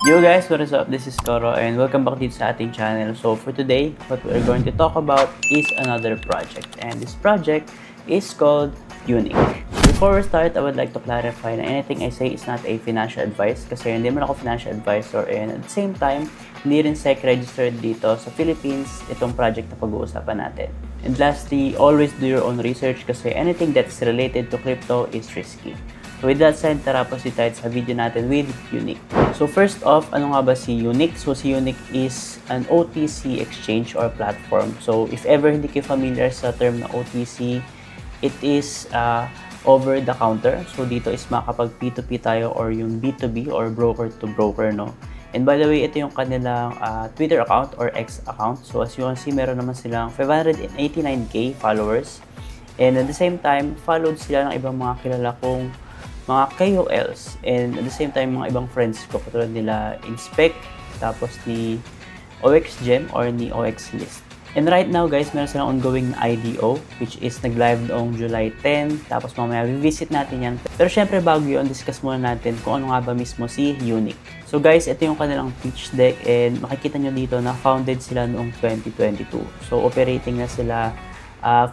Yo guys, what is up? This is Toro and welcome back dito sa ating channel. So for today, what we're going to talk about is another project. And this project is called Unique. Before we start, I would like to clarify na anything I say is not a financial advice kasi hindi man ako financial advisor and at the same time, hindi rin SEC registered dito sa Philippines itong project na pag-uusapan natin. And lastly, always do your own research kasi anything that's related to crypto is risky. So with that said, tara po tayo sa video natin with Unique. So first off, ano nga ba si Unique? So si Unique is an OTC exchange or platform. So if ever hindi kayo familiar sa term na OTC, it is over the counter. So dito is makapag P2P tayo or yung B2B or broker to broker, no? And by the way, ito yung kanilang Twitter account or X account. So as you can see, meron naman silang 589k followers. And at the same time, followed sila ng ibang mga kilala kong mga KOLs and at the same time mga ibang friends ko katulad nila Inspec, tapos ni OX Gem or ni OX List. And right now guys, meron silang ongoing na IDO which is nag-live noong July 10, tapos mamaya visit natin yan. Pero syempre bago yun, discuss muna natin kung ano nga ba mismo si Unique. So guys, ito yung kanilang pitch deck and makikita nyo dito na founded sila noong 2022. So operating na sila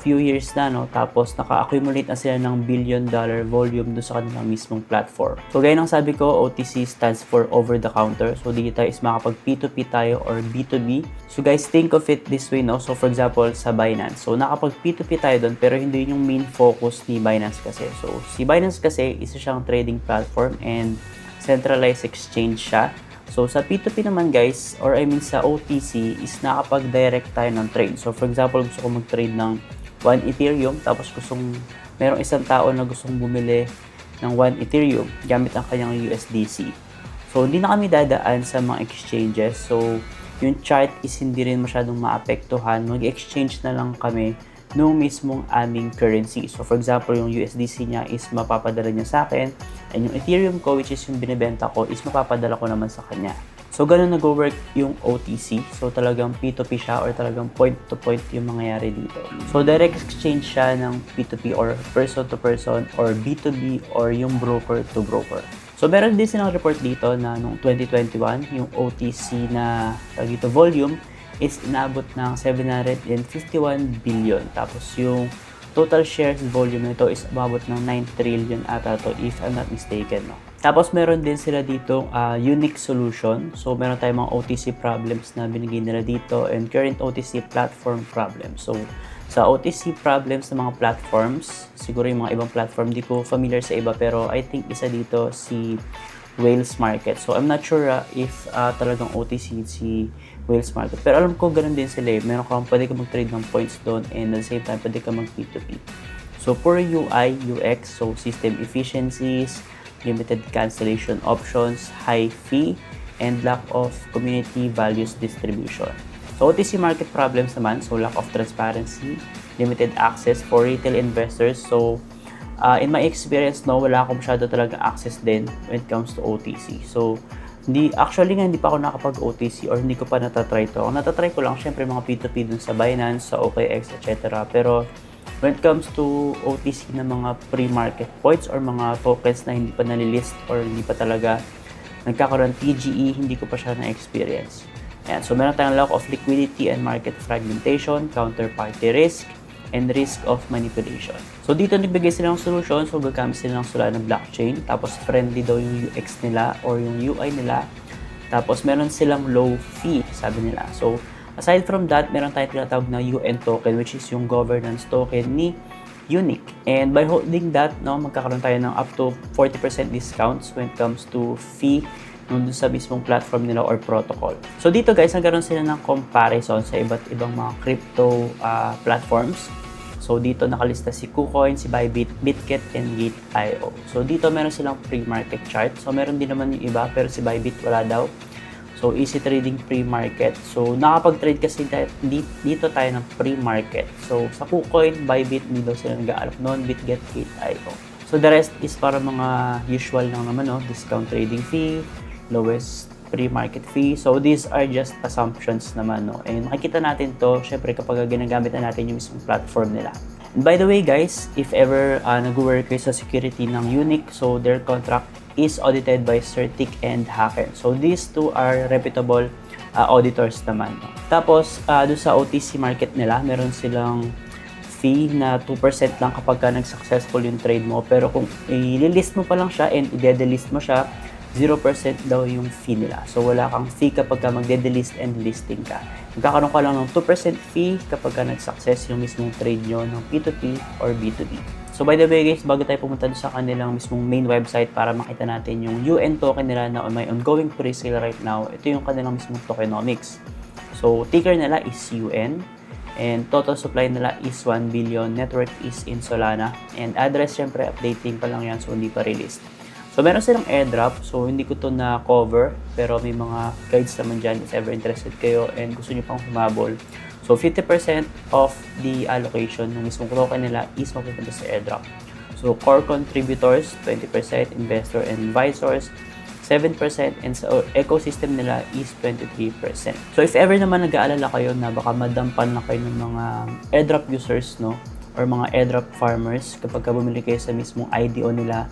few years na, no? Tapos naka-accumulate na sila ng billion-dollar volume doon sa kanilang mismong platform. So gaya ng sabi ko, OTC stands for over the counter. So dito is makapag P2P tayo or B2B. So guys, think of it this way, no? So for example, sa Binance. So nakapag P2P tayo doon pero hindi yung main focus ni Binance kasi. So si Binance kasi isa siyang trading platform and centralized exchange siya. So sa P2P naman guys, or I mean sa OTC, is nakapag-direct tayo ng trade. So for example, gusto ko mag-trade ng 1 Ethereum, tapos merong isang tao na gustong bumili ng 1 Ethereum gamit ang kanyang USDC. So hindi na kami dadaan sa mga exchanges. So yung chart is hindi rin masyadong maapektuhan. Mag-exchange na lang kami nung mismong aming currency. So for example, yung USDC niya is mapapadala niya sa akin and yung Ethereum ko, which is yung binibenta ko, is mapapadala ko naman sa kanya. So ganun nag-work yung OTC. So talagang P2P siya or talagang point to point yung mangyayari dito. So direct exchange siya ng P2P or person to person or B2B or yung broker to broker. So meron din silang report dito na noong 2021, yung OTC na dito volume is inabot ng 751 billion. Tapos yung total shares volume nito is umabot ng 9 trillion ata to if I'm not mistaken, no? Tapos meron din sila dito unique solution. So meron tayong mga OTC problems na binigay nila dito and current OTC platform problems. So sa OTC problems ng mga platforms, siguro yung mga ibang platform, di ko familiar sa iba pero I think isa dito si Whales Market. So I'm not sure if talagang OTC si Whales Market. Pero alam ko ganun din sila eh. Meron kang pwede ka mag-trade ng points doon and at the same time pwede ka mag-P2P. So for UI, UX, so system efficiencies, limited cancellation options, high fee, and lack of community values distribution. So OTC market problems naman, so lack of transparency, limited access for retail investors. So in my experience, no, wala akong masyado talaga access din when it comes to OTC. So hindi pa ako nakapag-OTC or hindi ko pa natatry to. Ang natatry ko lang, syempre mga P2P dun sa Binance, sa OKX, etc. Pero when it comes to OTC na mga pre-market points or mga tokens na hindi pa nalilist or hindi pa talaga nagkakaroon TGE, hindi ko pa siya na-experience. Ayan, so meron tayong lack of liquidity and market fragmentation, counterparty risk, and risk of manipulation. So dito nagbigay sila ng solution, so gagamit sila ng sula ng blockchain, tapos friendly daw yung UX nila or yung UI nila, tapos meron silang low fee, sabi nila. So aside from that, meron tayong tinatawag na UN token, which is yung governance token ni Unique. And by holding that, no, magkakaroon tayo ng up to 40% discounts when it comes to fee dun sa mismong platform nila or protocol. So dito guys, nagkaroon sila ng comparison sa iba't ibang mga crypto platforms. So dito nakalista si KuCoin, si Bybit, Bitget, and Gate.io. So dito meron silang pre-market chart. So meron din naman yung iba, pero si Bybit wala daw. So easy trading pre-market. So nakapag-trade kasi dito tayo ng pre-market. So sa KuCoin, Bybit, hindi daw sila nag-aalok noon, Bitget, Gate.io. So the rest is para mga usual lang naman, no? Discount trading fee, lowest pre-market fee. So these are just assumptions naman, no? And makikita natin to syempre kapag ginagamit na natin yung mismong platform nila. By the way guys, if ever nag-work kayo sa security ng Unique, so their contract is audited by Certic and Haken. So these two are reputable auditors naman. No? Tapos doon sa OTC market nila, meron silang fee na 2% lang kapag nag-successful yung trade mo. Pero kung i-list mo pa lang siya and i-delist mo siya, 0% daw yung fee nila. So wala kang fee kapag magde-delist and listing ka. Magkakaroon ka lang ng 2% fee kapag nag-success yung mismong trade nyo ng P2P or B2B. So by the way guys, bago tayo pumunta sa kanilang mismong main website para makita natin yung UN token nila na may ongoing pre-sale right now, ito yung kanilang mismong tokenomics. So ticker nila is UN. And total supply nila is 1 billion, network is in Solana. And address, syempre, updating pa lang yan, so hindi pa released. So meron silang airdrop, so hindi ko to na cover, pero may mga guides naman dyan if ever interested kayo and gusto nyo pang humabol. So 50% of the allocation ng mismong token nila is mapupunta sa airdrop. So core contributors, 20%, investor and advisors, 7%, and sa ecosystem nila is 23%. So if ever naman nag-aalala kayo na baka madampan na kayo ng mga airdrop users, no, or mga airdrop farmers kapag bumili kayo sa mismong IDO nila,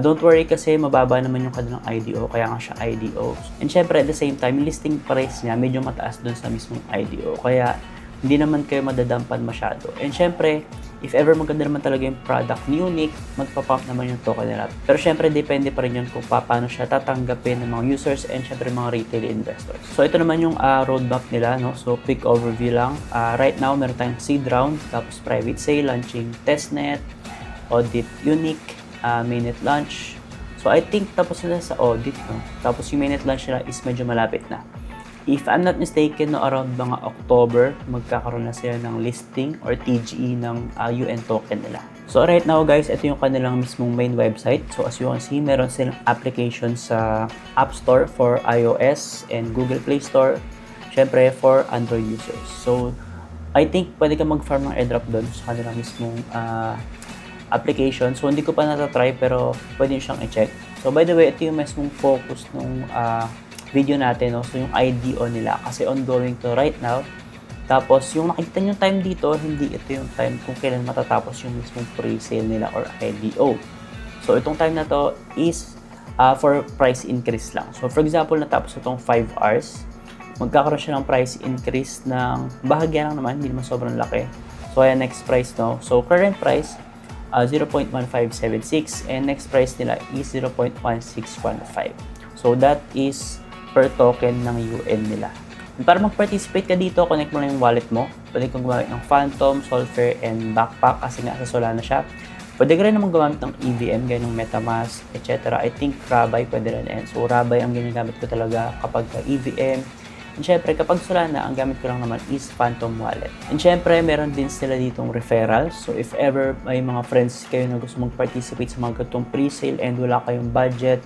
don't worry kasi mababa naman yung kanilang IDO, kaya nga siya IDO. And syempre at the same time, listing price niya medyo mataas dun sa mismong IDO, kaya hindi naman kayo madadampan masyado. And syempre, if ever maganda naman talaga yung product ni Unique, magpapump naman yung token nila. Pero syempre, depende pa rin yun kung paano siya tatanggapin ng mga users and syempre mga retail investors. So ito naman yung roadmap nila, no? So quick overview lang. Right now, meron tayong seed round, tapos private sale, launching testnet, audit Unique, mainnet launch. So I think tapos na sa audit, no? Tapos yung mainnet launch nila is medyo malapit na. If I'm not mistaken, no, around mga October, magkakaroon na sila ng listing or TGE ng UN token nila. So right now guys, ito yung kanilang mismong main website. So as you can see, meron silang application sa App Store for iOS and Google Play Store. Syempre for Android users. So I think pwede ka mag-farm ng airdrop doon sa kanilang mismong application. So hindi ko pa natatry pero pwede nyo siyang i-check. So by the way, ito yung mismong focus nung video natin, no? So yung IDO nila kasi ongoing to right now. Tapos yung nakikita nyo time dito, hindi ito yung time kung kailan matatapos yung mismong pre-sale nila or IDO. So itong time na to is for price increase lang. So for example, natapos itong 5 hours, magkakaroon siya ng price increase ng bahagya lang naman, hindi naman sobrang laki. So ayan, next price, no? So current price 0.1576 and next price nila is 0.1615. So that is per token ng UN nila. And para mag-participate ka dito, connect mo na yung wallet mo. Pwede kang gumamit ng Phantom, Solfair, and Backpack kasi nga sa Solana siya. Pwede ka rin naman gumamit ng EVM, gaya ng MetaMask, etc. I think Rabay pwede rin. And so Rabay ang ginagamit ko talaga kapag EVM. And syempre, kapag Solana, ang gamit ko lang naman is Phantom Wallet. And syempre, meron din sila ditong referrals. So if ever may mga friends kayo na gusto mag-participate sa mga gatong pre-sale and wala kayong budget,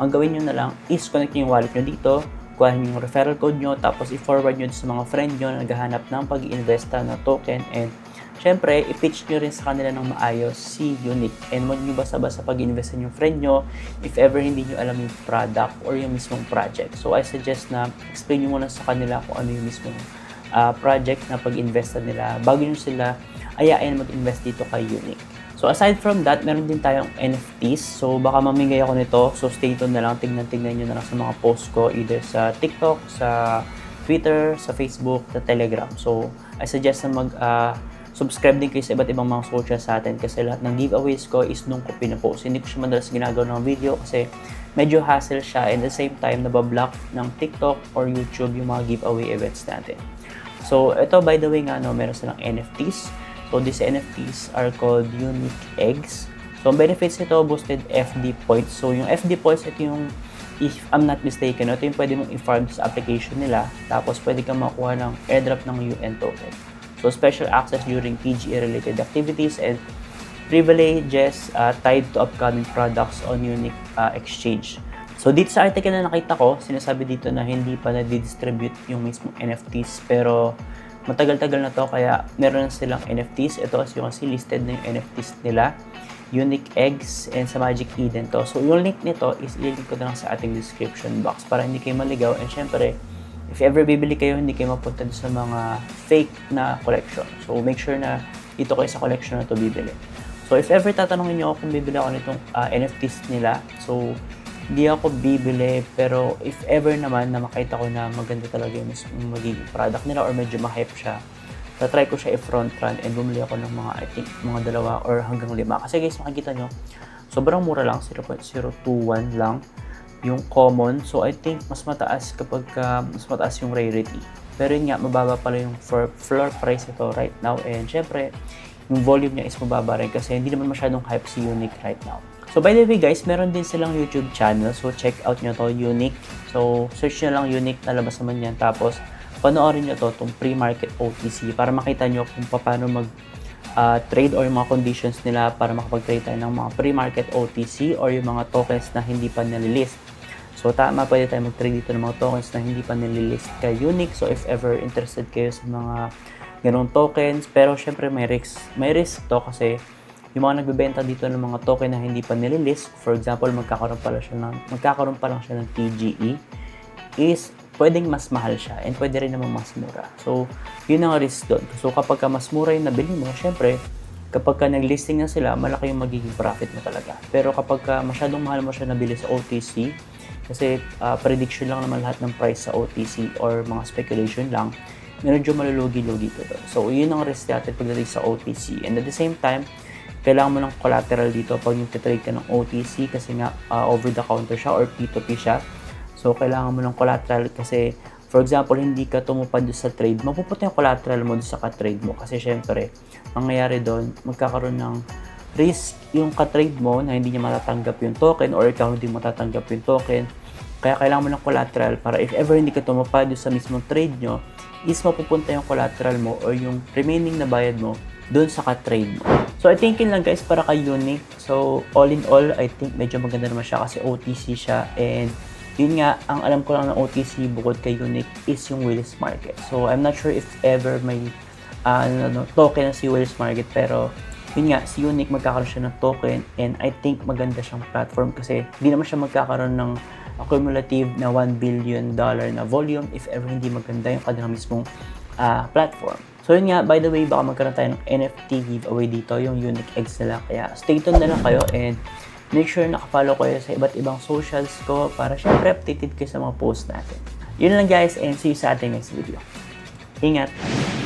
ang gawin nyo na lang is connect nyo yung wallet nyo dito, kuhanin yung referral code nyo, tapos i-forward nyo sa mga friend nyo na naghahanap ng pag-iinvesta na token. And syempre, i-pitch nyo rin sa kanila ng maayos si Unique. And huwag nyo basta-basta pag-invest yung friend nyo if ever hindi nyo alam yung product or yung mismong project. So I suggest na explain nyo muna sa kanila kung ano yung mismong project na pag-investa nila bago nyo sila ayain mag-invest dito kay Unique. So aside from that, meron din tayong NFTs. So baka mamigay ako nito. So stay tuned na lang. Tingnan nyo na lang sa mga post ko either sa TikTok, sa Twitter, sa Facebook, sa Telegram. So I suggest na subscribe din kayo sa iba't ibang mga social sa atin kasi lahat ng giveaways ko is nung ko pinapost. Hindi ko siya madalas ginagawa ng video kasi medyo hassle siya and at the same time nabablock ng TikTok or YouTube yung mga giveaway events natin. So ito by the way nga, no, meron silang NFTs. So these NFTs are called Unique Eggs. So ang benefits nito, boosted FD points. So yung FD points, ito yung, if I'm not mistaken, ito yung pwede mong i-farm sa application nila. Tapos pwede kang makuha ng airdrop ng UN token. So special access during PGA-related activities and privileges tied to upcoming products on Unique exchange. So dito sa article na nakita ko, sinasabi dito na hindi pa na-distribute yung mismong NFTs pero matagal-tagal na to kaya meron na silang NFTs. Ito as you can see, listed na yung NFTs nila, Unique Eggs and sa Magic Eden to. So yung link nito is i-link ko na lang sa ating description box para hindi kayo maligaw and syempre if ever bibili kayo hindi kayo mapunta sa mga fake na collection. So make sure na dito kayo sa collection na to bibili. So if ever tatanungin niyo ako kung bibili ako nitong NFTs nila, so hindi ako bibili, pero if ever naman na makita ko na maganda talaga yung magiging product nila or medyo ma-hype siya, try ko siya i-front run and bumili ako ng mga, I think, mga 2 or hanggang 5. Kasi guys, makikita nyo, sobrang mura lang, 0.021 lang yung common. So I think mas mataas kapag mas mataas yung rarity. Pero yun nga, mababa pala yung floor price ito right now. And syempre, yung volume niya is mababa rin kasi hindi naman masyadong hype si Unique right now. So by the way guys, meron din silang YouTube channel. So check out nyo to, Unique. So search nyo lang Unique, nalabas naman yan. Tapos panoorin nyo to, itong pre-market OTC para makita nyo kung paano trade or yung mga conditions nila para makapag-trade tayo ng mga pre-market OTC or yung mga tokens na hindi pa nililist. So tama, pwede tayo mag-trade dito ng mga tokens na hindi pa nililist kay Unique. So if ever interested kayo sa mga ganong tokens, pero syempre may risk to kasi yung mga nagbebenta dito ng mga token na hindi pa nililist, for example, magkakaroon pa lang siya ng TGE, is pwedeng mas mahal siya and pwede rin naman mas mura. So, yun ang risk doon. So, kapag ka mas mura yung nabili mo, syempre, kapag ka nag-listing na sila, malaki yung magiging profit mo talaga. Pero kapag ka masyadong mahal mo siya nabili sa OTC, kasi prediction lang naman lahat ng price sa OTC or mga speculation lang, medyo malulugi-lugi ko doon. So, yun ang risk natin pagdating sa OTC. And at the same time, kailangan mo ng collateral dito pag yung trade ka ng OTC kasi nga over the counter siya or P2P siya. So, kailangan mo ng collateral kasi, for example, hindi ka tumupad doon sa trade, mapupunta yung collateral mo doon sa ka-trade mo. Kasi, syempre, mangyayari doon, magkakaroon ng risk yung ka-trade mo na hindi niya matatanggap yung token or ikaw hindi matatanggap yung token. Kaya, kailangan mo ng collateral para if ever hindi ka tumupad doon sa mismong trade nyo, is mapupunta yung collateral mo or yung remaining na bayad mo doon sa ka-trade mo. So, I think yun lang guys para kay Unique. So, all in all, I think medyo maganda naman siya kasi OTC siya and yun nga, ang alam ko lang ng OTC bukod kay Unique is yung Willis Market. So, I'm not sure if ever may token na si Willis Market pero yun nga, si Unique magkakaroon siya ng token and I think maganda siyang platform kasi hindi naman siya magkakaroon ng cumulative na $1 billion na volume if ever hindi maganda yung kanilang mismong platform. So yun nga, by the way, baka magkaroon tayo ng NFT giveaway dito, yung Unique Eggs nila. Kaya stay tuned na lang kayo and make sure nakafollow kayo sa iba't ibang socials ko para syempre updated kayo sa mga posts natin. Yun lang guys and see you sa ating next video. Ingat!